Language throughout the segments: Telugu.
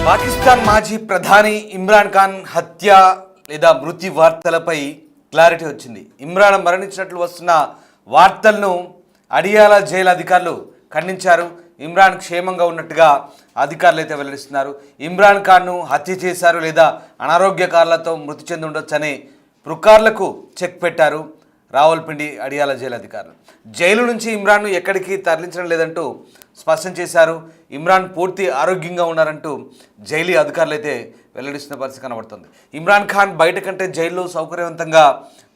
పాకిస్తాన్ మాజీ ప్రధాని ఇమ్రాన్ ఖాన్ హత్య లేదా మృతి వార్తలపై క్లారిటీ వచ్చింది. ఇమ్రాన్ మరణించినట్లు వస్తున్న వార్తలను అడియాలా జైలు అధికారులు ఖండించారు. ఇమ్రాన్ క్షేమంగా ఉన్నట్టుగా అధికారులు అయితే వెల్లడిస్తున్నారు. ఇమ్రాన్ ఖాన్ను హత్య చేశారు లేదా అనారోగ్య కారణాలతో మృతి చెంది ఉండొచ్చని పుకార్లకు చెక్ పెట్టారు రావల్పిండి అడియాల జైలు అధికారులు. జైలు నుంచి ఇమ్రాన్ను ఎక్కడికి తరలించడం లేదంటూ స్పష్టం చేశారు. ఇమ్రాన్ పూర్తి ఆరోగ్యంగా ఉన్నారంటూ జైలు అధికారులు అయితే వెల్లడిస్తున్న పరిస్థితి కనబడుతుంది. ఇమ్రాన్ ఖాన్ బయట కంటే జైల్లో సౌకర్యవంతంగా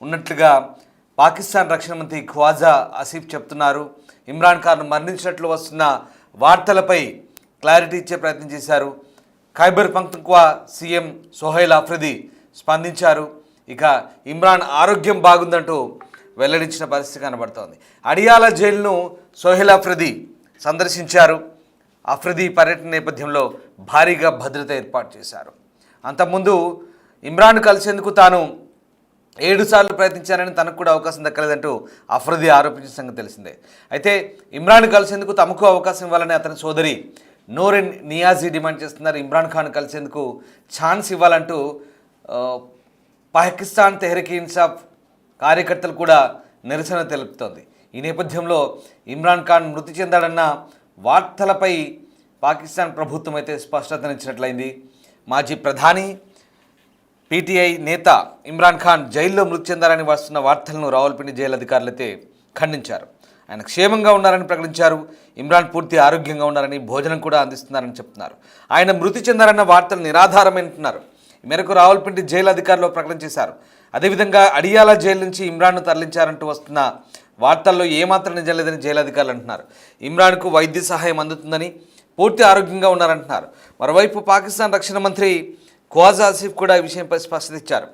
ఉన్నట్లుగా పాకిస్తాన్ రక్షణ మంత్రి ఖ్వాజా ఆసిఫ్ చెప్తున్నారు. ఇమ్రాన్ ఖాన్ మరణించినట్లు వస్తున్న వార్తలపై క్లారిటీ ఇచ్చే ప్రయత్నం చేశారు. ఖైబర్ పఖ్తూన్ఖ్వా సీఎం సోహైల్ అఫ్రిది స్పందించారు. ఇక ఇమ్రాన్ ఆరోగ్యం బాగుందంటూ వెల్లడించిన పరిస్థితి కనబడుతోంది. అడియాల జైలును సోహైల్ అఫ్రిది సందర్శించారు. అఫ్రిది పర్యటన నేపథ్యంలో భారీగా భద్రత ఏర్పాటు చేశారు. అంతకుముందు ఇమ్రాన్ కలిసేందుకు తాను 7 సార్లు ప్రయత్నించారని తనకు కూడా అవకాశం దక్కలేదంటూ అఫ్రిది ఆరోపించిన సంగతి తెలిసిందే. అయితే ఇమ్రాన్ కలిసేందుకు తమకు అవకాశం ఇవ్వాలని అతని సోదరి నూరిన్ నియాజీ డిమాండ్ చేస్తున్నారు. ఇమ్రాన్ ఖాన్ కలిసేందుకు ఛాన్స్ ఇవ్వాలంటూ పాకిస్తాన్ తెహ్రీక్ ఇన్సాఫ్ కార్యకర్తలు కూడా నిరసన తెలుపుతోంది. ఈ నేపథ్యంలో ఇమ్రాన్ ఖాన్ మృతి చెందాడన్న వార్తలపై పాకిస్తాన్ ప్రభుత్వం అయితే స్పష్టతనిచ్చినట్లయింది. మాజీ ప్రధాని పీటీఐ నేత ఇమ్రాన్ ఖాన్ జైల్లో మృతి చెందారని వస్తున్న వార్తలను రావల్పిండి జైలు అధికారులు అయితే ఖండించారు. ఆయన క్షేమంగా ఉన్నారని ప్రకటించారు. ఇమ్రాన్ పూర్తి ఆరోగ్యంగా ఉన్నారని, భోజనం కూడా అందిస్తున్నారని చెప్తున్నారు. ఆయన మృతి చెందారన్న వార్తలు నిరాధారమంటున్నారు. ఈ మేరకు రావల్పిండి జైలు అధికారులు ప్రకటన చేశారు. అదేవిధంగా అడియాలా జైలు నుంచి ఇమ్రాన్ను తరలించారంటూ వస్తున్న వార్తల్లో ఏమాత్రం నిజం లేదని జైలు అధికారులు అంటున్నారు. ఇమ్రాన్కు వైద్య సహాయం అందుతుందని, పూర్తి ఆరోగ్యంగా ఉన్నారంటున్నారు. మరోవైపు పాకిస్తాన్ రక్షణ మంత్రి ఖ్వాజా ఆసిఫ్ కూడా ఈ విషయంపై స్పష్టత ఇచ్చారు.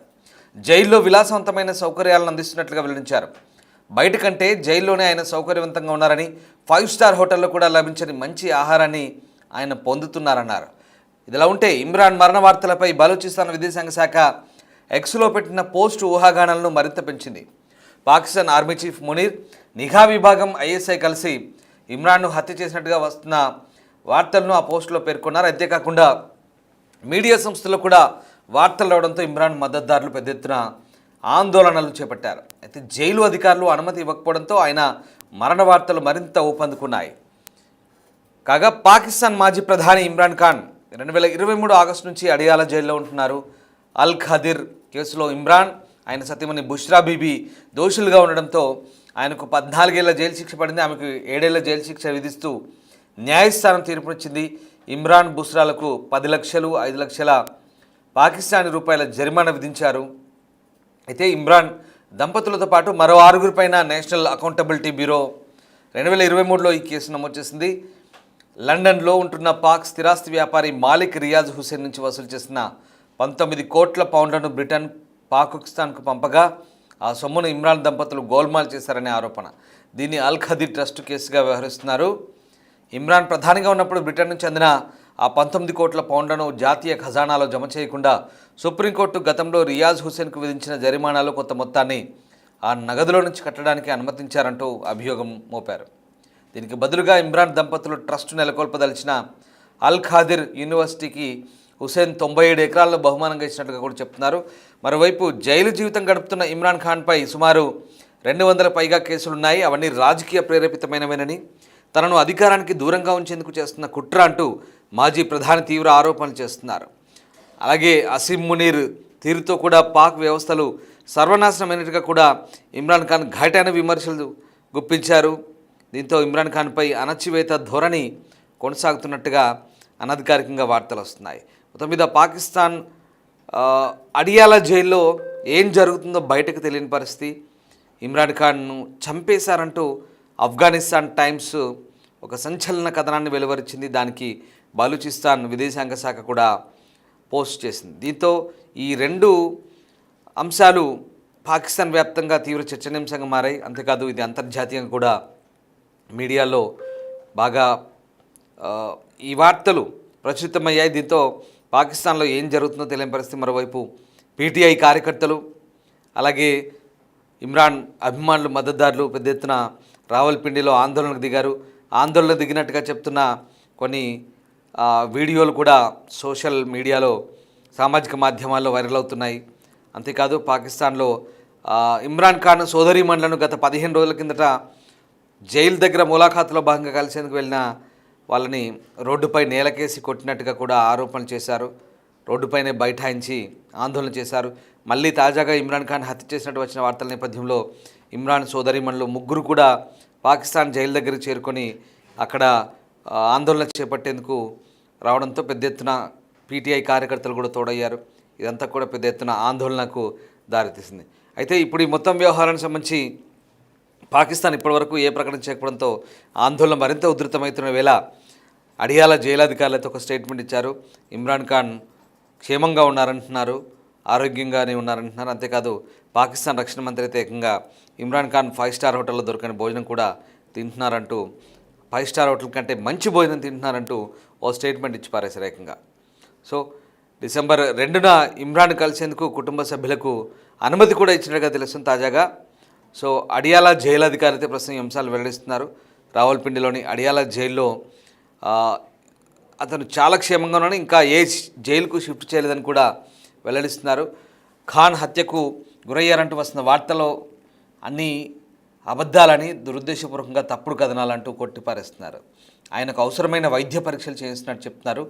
జైల్లో విలాసవంతమైన సౌకర్యాలను అందిస్తున్నట్లుగా వెల్లడించారు. బయట కంటే జైల్లోనే ఆయన సౌకర్యవంతంగా ఉన్నారని, 5 స్టార్ హోటల్లో కూడా లభించని మంచి ఆహారాన్ని ఆయన పొందుతున్నారన్నారు. ఇదిలా ఉంటే ఇమ్రాన్ మరణ వార్తలపై బలూచిస్తాన్ విదేశాంగ శాఖ ఎక్స్లో పెట్టిన పోస్టు ఊహాగానాలను మరింత పెంచింది. పాకిస్తాన్ ఆర్మీ చీఫ్ మునీర్, నిఘా విభాగం ఐఎస్ఐ కలిసి ఇమ్రాన్ను హత్య చేసినట్టుగా వస్తున్న వార్తలను ఆ పోస్టులో పేర్కొన్నారు. అంతేకాకుండా మీడియా సంస్థలు కూడా వార్తలు రావడంతో ఇమ్రాన్ మద్దతుదారులు పెద్ద ఎత్తున ఆందోళనలు చేపట్టారు. అయితే జైలు అధికారులు అనుమతి ఇవ్వకపోవడంతో ఆయన మరణ వార్తలు మరింత ఊపందుకున్నాయి. కాగా పాకిస్తాన్ మాజీ ప్రధాని ఇమ్రాన్ ఖాన్ 2023 ఆగస్టు నుంచి అడియాలా జైల్లో ఉంటున్నారు. అల్ ఖదీర్ కేసులో ఇమ్రాన్, ఆయన సతీమణి బుష్రా బీబీ దోషులుగా ఉండడంతో ఆయనకు 14 ఏళ్ల జైలు శిక్ష పడింది. ఆమెకు 7 ఏళ్ల జైలు శిక్ష విధిస్తూ న్యాయస్థానం తీర్పునిచ్చింది. ఇమ్రాన్, బుష్రాలకు 10 లక్షలు, 5 లక్షల పాకిస్తానీ రూపాయల జరిమానా విధించారు. అయితే ఇమ్రాన్ దంపతులతో పాటు మరో 6 పైన నేషనల్ అకౌంటబిలిటీ బ్యూరో 2023లో ఈ కేసు నమోదు చేసింది. లండన్లో ఉంటున్న పాక్ స్థిరాస్తి వ్యాపారి మాలిక్ రియాజ్ హుసేన్ నుంచి వసూలు చేసిన 19 కోట్ల పౌండ్లను బ్రిటన్, పాకిస్తాన్కు పంపగా ఆ సొమ్మును ఇమ్రాన్ దంపతులు గోల్మాల్ చేశారనే ఆరోపణ. దీన్ని అల్ ఖదీర్ ట్రస్ట్ కేసుగా వ్యవహరిస్తున్నారు. ఇమ్రాన్ ప్రధానిగా ఉన్నప్పుడు బ్రిటన్ నుంచి అందిన ఆ 19 కోట్ల పౌండ్లను జాతీయ ఖజానాలో జమ చేయకుండా సుప్రీంకోర్టు గతంలో రియాజ్ హుసేన్కు విధించిన జరిమానాలో కొంత మొత్తాన్ని ఆ నగదులో నుంచి కట్టడానికి అనుమతించారంటూ అభియోగం మోపారు. దీనికి బదులుగా ఇమ్రాన్ దంపతులు ట్రస్ట్ నెలకొల్పదలిచిన అల్ ఖాదిర్ యూనివర్సిటీకి హుసేన్ 97 ఎకరాలను బహుమానంగా ఇచ్చినట్టుగా కూడా చెప్తున్నారు. మరోవైపు జైలు జీవితం గడుపుతున్న ఇమ్రాన్ ఖాన్పై సుమారు 200 పైగా కేసులున్నాయి. అవన్నీ రాజకీయ ప్రేరేపితమైనవేనని, తనను అధికారానికి దూరంగా ఉంచేందుకు చేస్తున్న కుట్ర అంటూ మాజీ ప్రధాని తీవ్ర ఆరోపణలు చేస్తున్నారు. అలాగే అసీం మునీర్ తీరుతో కూడా పాక్ వ్యవస్థలు సర్వనాశనమైనట్టుగా కూడా ఇమ్రాన్ ఖాన్ ఘాటైన విమర్శలు గుప్పించారు. దీంతో ఇమ్రాన్ ఖాన్పై అణచివేత ధోరణి కొనసాగుతున్నట్టుగా అనధికారికంగా వార్తలు వస్తున్నాయి. మొత్తం మీద పాకిస్తాన్ అడియాలా జైల్లో ఏం జరుగుతుందో బయటకు తెలియని పరిస్థితి. ఇమ్రాన్ ఖాన్ను చంపేశారంటూ ఆఫ్ఘనిస్తాన్ టైమ్స్ ఒక సంచలన కథనాన్ని వెలువరించింది. దానికి బలూచిస్తాన్ విదేశాంగ శాఖ కూడా పోస్ట్ చేసింది. దీంతో ఈ 2 అంశాలు పాకిస్తాన్ వ్యాప్తంగా తీవ్ర చర్చనీయాంశంగా మారాయి. అంతేకాదు ఇది అంతర్జాతీయంగా కూడా మీడియాలో బాగా ఈ వార్తలు ప్రచురితమయ్యాయి. దీంతో పాకిస్తాన్లో ఏం జరుగుతుందో తెలియని పరిస్థితి. మరోవైపు పీటీఐ కార్యకర్తలు, అలాగే ఇమ్రాన్ అభిమానులు, మద్దతుదారులు పెద్ద ఎత్తున రావల్పిండిలో ఆందోళనకు దిగారు. ఆందోళనకు దిగినట్టుగా చెప్తున్న కొన్ని వీడియోలు కూడా సోషల్ మీడియాలో సామాజిక మాధ్యమాల్లో వైరల్ అవుతున్నాయి. అంతేకాదు పాకిస్తాన్లో ఇమ్రాన్ ఖాన్ సోదరీమణులను గత 15 రోజుల కిందట జైలు దగ్గర ములాఖాతులో భాగంగా కలిసేందుకు వెళ్ళిన వాళ్ళని రోడ్డుపై నేలకేసి కొట్టినట్టుగా కూడా ఆరోపణలు చేశారు. రోడ్డుపైనే బైఠాయించి ఆందోళన చేశారు. మళ్ళీ తాజాగా ఇమ్రాన్ ఖాన్ హత్య చేసినట్టు వచ్చిన వార్తల నేపథ్యంలో ఇమ్రాన్ సోదరీమణులు 3 కూడా పాకిస్తాన్ జైలు దగ్గరికి చేరుకొని అక్కడ ఆందోళన చేపట్టేందుకు రావడంతో పెద్ద ఎత్తున పీటీఐ కార్యకర్తలు కూడా తోడయ్యారు. ఇదంతా కూడా పెద్ద ఎత్తున ఆందోళనకు దారితీసింది. అయితే ఇప్పుడు ఈ మొత్తం వ్యవహారానికి సంబంధించి పాకిస్తాన్ ఇప్పటివరకు ఏ ప్రకటన చేయకపోవడంతో ఆందోళన మరింత ఉధృతమవుతున్న వేళ అడియాల జైలాధికారులతో ఒక స్టేట్మెంట్ ఇచ్చారు. ఇమ్రాన్ ఖాన్ క్షేమంగా ఉన్నారంటున్నారు, ఆరోగ్యంగానే ఉన్నారంటున్నారు. అంతేకాదు పాకిస్తాన్ రక్షణ మంత్రి అయితే ఏకంగా ఇమ్రాన్ ఖాన్ 5 స్టార్ హోటల్లో దొరకని భోజనం కూడా తింటున్నారంటూ, 5 స్టార్ హోటల్ కంటే మంచి భోజనం తింటున్నారంటూ ఓ స్టేట్మెంట్ ఇచ్చి పారేశారు ఏకంగా. సో డిసెంబర్ 2న ఇమ్రాన్ కలిసేందుకు కుటుంబ సభ్యులకు అనుమతి కూడా ఇచ్చినట్టుగా తెలుస్తుంది తాజాగా. సో అడియాల జైలు అధికారి అయితే ప్రస్తుతం ఈ అంశాలు వెల్లడిస్తున్నారు. రావల్పిండిలోని అడియాల జైల్లో అతను చాలా క్షేమంగా ఉన్నాడు, ఇంకా ఏ జైలుకు షిఫ్ట్ చేయలేదని కూడా వెల్లడిస్తున్నారు. ఖాన్ హత్యకు గురయ్యారంటూ వస్తున్న వార్తలో అన్నీ అబద్ధాలని, దురుద్దేశపూర్వకంగా తప్పుడు కథనాలంటూ కొట్టిపారేస్తున్నారు. ఆయనకు అవసరమైన వైద్య పరీక్షలు చేస్తున్నట్టు చెప్తున్నారు.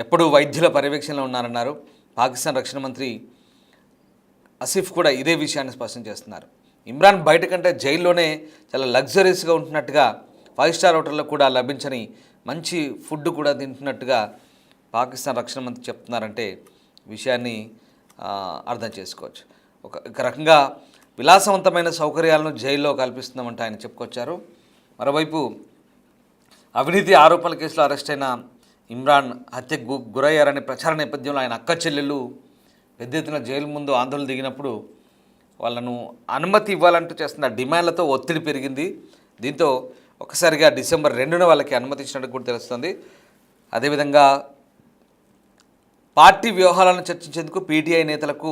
ఎప్పుడూ వైద్యుల పర్యవేక్షణలో ఉన్నారన్నారు. పాకిస్తాన్ రక్షణ మంత్రి ఆసిఫ్ కూడా ఇదే విషయాన్ని స్పష్టం చేస్తున్నారు. ఇమ్రాన్ బయట కంటే జైల్లోనే చాలా లగ్జరీస్గా ఉంటున్నట్టుగా, 5 స్టార్ హోటల్లో కూడా లభించని మంచి ఫుడ్ కూడా తింటున్నట్టుగా పాకిస్తాన్ రక్షణ మంత్రి చెప్తున్నారంటే విషయాన్ని అర్థం చేసుకోవచ్చు. ఒక రకంగా విలాసవంతమైన సౌకర్యాలను జైల్లో కల్పిస్తున్నామంటే ఆయన చెప్పుకొచ్చారు. మరోవైపు అవినీతి ఆరోపణల కేసులో అరెస్ట్ అయిన ఇమ్రాన్ హత్యకు గురయ్యారనే ప్రచార నేపథ్యంలో ఆయన అక్క చెల్లెళ్ళు పెద్ద ఎత్తున జైలు ముందు ఆందోళన దిగినప్పుడు వాళ్ళను అనుమతి ఇవ్వాలంటూ చేస్తున్న డిమాండ్లతో ఒత్తిడి పెరిగింది. దీంతో ఒకసారిగా డిసెంబర్ 2న వాళ్ళకి అనుమతి ఇచ్చినట్టు కూడా తెలుస్తుంది. అదేవిధంగా పార్టీ వ్యవహారాలను చర్చించేందుకు పీటీఐ నేతలకు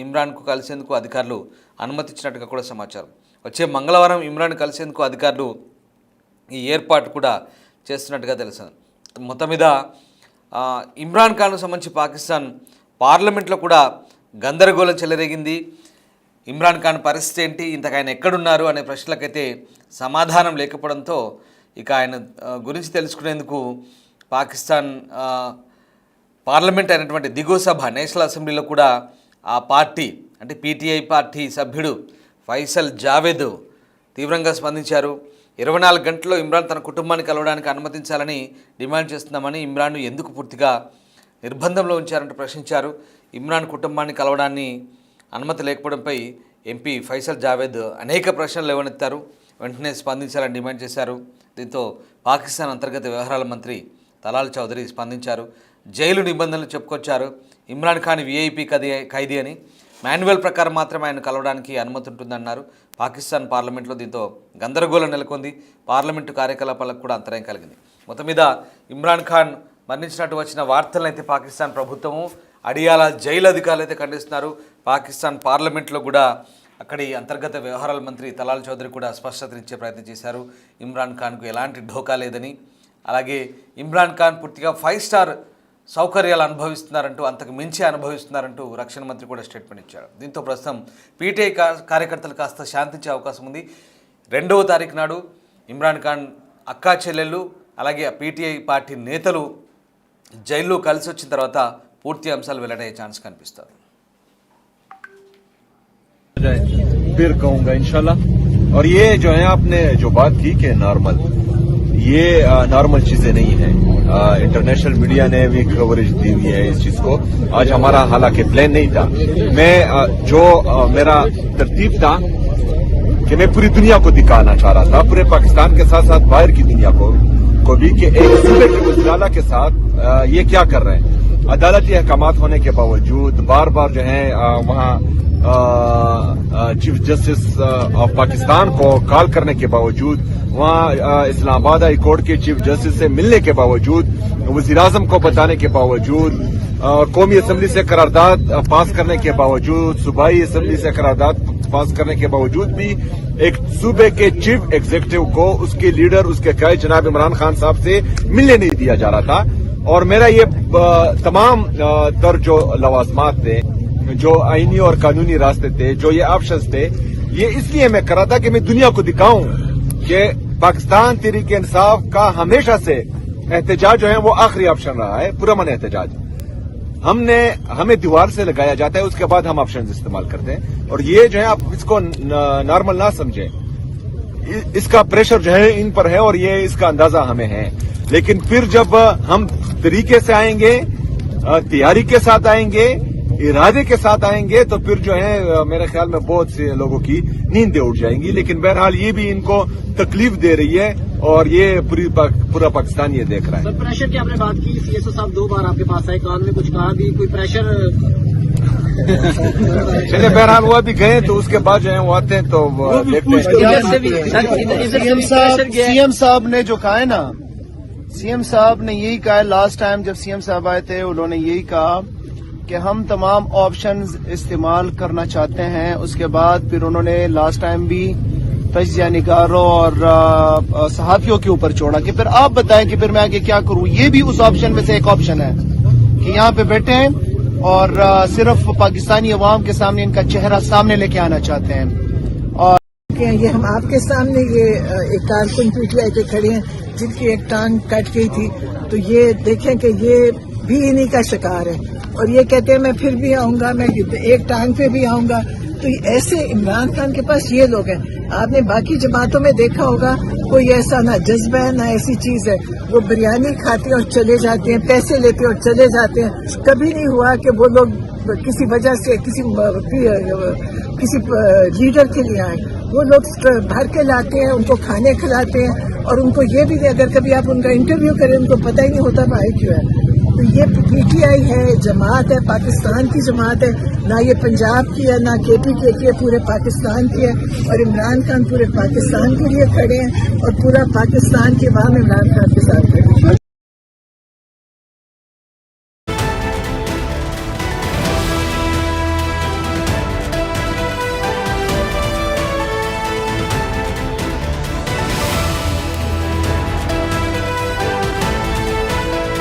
ఇమ్రాన్కు కలిసేందుకు అధికారులు అనుమతి ఇచ్చినట్టుగా కూడా సమాచారం. వచ్చే మంగళవారం ఇమ్రాన్ కలిసేందుకు అధికారులు ఈ ఏర్పాటు కూడా చేస్తున్నట్టుగా తెలుస్తుంది. మొత్తం మీద ఇమ్రాన్ ఖాన్కు సంబంధించి పాకిస్తాన్ పార్లమెంట్లో కూడా గందరగోళం చెలరేగింది. ఇమ్రాన్ ఖాన్ పరిస్థితి ఏంటి, ఇంతకు ఆయన ఎక్కడున్నారు అనే ప్రశ్నలకైతే సమాధానం లేకపోవడంతో ఇక ఆయన గురించి తెలుసుకునేందుకు పాకిస్తాన్ పార్లమెంట్ అయినటువంటి దిగువ సభ నేషనల్ అసెంబ్లీలో కూడా ఆ పార్టీ అంటే పీటీఐ పార్టీ సభ్యుడు ఫైసల్ జావేద్ తీవ్రంగా స్పందించారు. 24 గంటల్లో ఇమ్రాన్ తన కుటుంబాన్ని కలవడానికి అనుమతించాలని డిమాండ్ చేస్తున్నామని, ఇమ్రాన్ను ఎందుకు పూర్తిగా నిర్బంధంలో ఉంచారంటూ ప్రశ్నించారు. ఇమ్రాన్ కుటుంబాన్ని కలవడాన్ని అనుమతి లేకపోవడంపై ఎంపీ ఫైసల్ జావేద్ అనేక ప్రశ్నలు లేవనెత్తారు. వెంటనే స్పందించాలని డిమాండ్ చేశారు. దీంతో పాకిస్తాన్ అంతర్గత వ్యవహారాల మంత్రి తలాల్ చౌదరి స్పందించారు. జైలు నిబంధనలు చెప్పుకొచ్చారు. ఇమ్రాన్ ఖాన్ వీఐపీ ఖైదీ అని, మాన్యువల్ ప్రకారం మాత్రమే ఆయన కలవడానికి అనుమతి ఉంటుందన్నారు. పాకిస్తాన్ పార్లమెంట్లో దీంతో గందరగోళం నెలకొంది. పార్లమెంటు కార్యకలాపాలకు కూడా అంతరాయం కలిగింది. మొత్తం మీద ఇమ్రాన్ ఖాన్ మరణించినట్టు వచ్చిన వార్తలను అయితే పాకిస్తాన్ ప్రభుత్వము, అడియాల జైలు అధికారులు అయితే ఖండిస్తున్నారు. పాకిస్తాన్ పార్లమెంట్లో కూడా అక్కడి అంతర్గత వ్యవహారాల మంత్రి తలాల్ చౌదరి కూడా స్పష్టతనిచ్చే ప్రయత్నం చేశారు. ఇమ్రాన్ ఖాన్కు ఎలాంటి ఢోకా లేదని, అలాగే ఇమ్రాన్ ఖాన్ పూర్తిగా 5 స్టార్ సౌకర్యాలు అనుభవిస్తున్నారంటూ, అంతకు మించి అనుభవిస్తున్నారంటూ రక్షణ మంత్రి కూడా స్టేట్మెంట్ ఇచ్చారు. దీంతో ప్రస్తుతం పీటీఐ కార్యకర్తలు కాస్త శాంతించే అవకాశం ఉంది. 2వ తారీఖు నాడు ఇమ్రాన్ ఖాన్ అక్కా చెల్లెళ్ళు అలాగే పీటీఐ పార్టీ నేతలు జైల్లో కలిసి వచ్చిన తర్వాత పూర్తి అంశాలు వెల్లడయ్యే ఛాన్స్ కనిపిస్తుంది. फिर कहूंगा इंशाल्लाह। और ये जो है आपने जो बात की कि नॉर्मल, ये नॉर्मल चीजें नहीं है। इंटरनेशनल मीडिया ने भी कवरेज दी हुई है इस चीज को। आज हमारा हालांकि प्लान नहीं था। मैं जो मेरा तरतीब था कि मैं पूरी दुनिया को दिखाना चाह रहा था, पूरे पाकिस्तान के साथ साथ बाहर की दुनिया को भी, कि एक सूबे के उजाला के साथ ये क्या कर रहे हैं। अदालती अहकामात होने के बावजूद बार बार जो है वहाँ चीफ जस्टिस ऑफ पाकिस्तान को कॉल करने के बावजूद, वहाँ इस्लामाबाद हाई कोर्ट के चीफ जस्टिस से मिलने के बावजूद, वज़ीर-ए-आज़म को बताने के बावजूद, और कौमी असम्बली से करारदाद पास करने के बावजूद, सूबाई असम्बली से करारदाद पास करने के बावजूद भी एक सूबे के चीफ एग्जीक्यूटिव को उसके लीडर उसके कई जनाब इमरान खान साहब से मिलने नहीं दिया जा रहा था। और मेरा ये तमाम तर जो लवाजमात थे, जो आईनी और कानूनी रास्ते थे, जो ये ऑप्शंस थे, ये इसलिए मैं कर रहा था कि मैं दुनिया को दिखाऊं कि पाकिस्तान तहरीक इंसाफ का हमेशा से एहतजाज जो है वो आखिरी ऑप्शन रहा है, पुरअमन एहतजाज। हमें दीवार से लगाया जाता है, उसके बाद हम ऑप्शन इस्तेमाल करते हैं। और ये जो है आप इसको नॉर्मल ना समझें, इसका प्रेशर जो है इन पर है और ये इसका अंदाजा हमें है। लेकिन फिर जब हम तरीके से आएंगे, तैयारी के साथ आएंगे, इरादे के साथ आएंगे, तो फिर जो है मेरे ख्याल में बहुत से लोगों की नींदें उठ जाएंगी। लेकिन बहरहाल ये भी इनको तकलीफ दे रही है और ये पूरा पाकिस्तान ये देख रहा है। सर, प्रेशर की आपने बात की, सीएसओ साहब 2 बार आपके पास आए, कान में कुछ कहा भी, कोई प्रेशर? चलिए, बहरहाल वो अभी गए तो उसके बाद जो है वो आते हैं तो देखते हैं। सीएम साहब ने जो कहा है ना, सीएम साहब ने यही कहा है, लास्ट टाइम जब सीएम साहब आए थे उन्होंने यही कहा कि हम तमाम ऑप्शंस इस्तेमाल करना चाहते हैं। उसके बाद फिर उन्होंने लास्ट टाइम भी तजिया निगारों और सहाफियों के ऊपर छोड़ा कि फिर आप बताएं कि फिर मैं आगे क्या करूं। ये भी उस ऑप्शन में से एक ऑप्शन है कि यहाँ पे बैठे हैं और सिर्फ पाकिस्तानी अवाम के सामने इनका चेहरा सामने लेके आना चाहते हैं। और ये हम आपके सामने ये एक कारकुन पीटीआई के खड़े हैं जिनकी एक टांग कट गई थी, तो ये देखें कि ये भी इन्हीं का शिकार है। और ये कहते हैं मैं फिर भी आऊंगा, मैं एक टांग पे भी आऊंगा। तो ऐसे इमरान खान के पास ये लोग हैं। आपने बाकी जमातों में देखा होगा, कोई ऐसा ना जज्बा है ना ऐसी चीज है। वो बिरयानी खाते हैं और चले जाते हैं, पैसे लेते हैं और चले जाते हैं। कभी नहीं हुआ कि वो लोग किसी वजह से किसी लीडर के लिए आए। वो लोग भर के लाते हैं, उनको खाने खिलाते हैं और उनको ये भी अगर कभी आप उनका इंटरव्यू करें उनको पता ही नहीं होता भाई क्यों है। तो ये पीटीआई है, जमात है, पाकिस्तान की जमात है, ना ये पंजाब की है ना केपी की है, पूरे पाकिस्तान की है। और इमरान खान पूरे पाकिस्तान के लिए खड़े हैं और पूरा पाकिस्तान के अवाम इमरान खान के साथ खड़े हैं।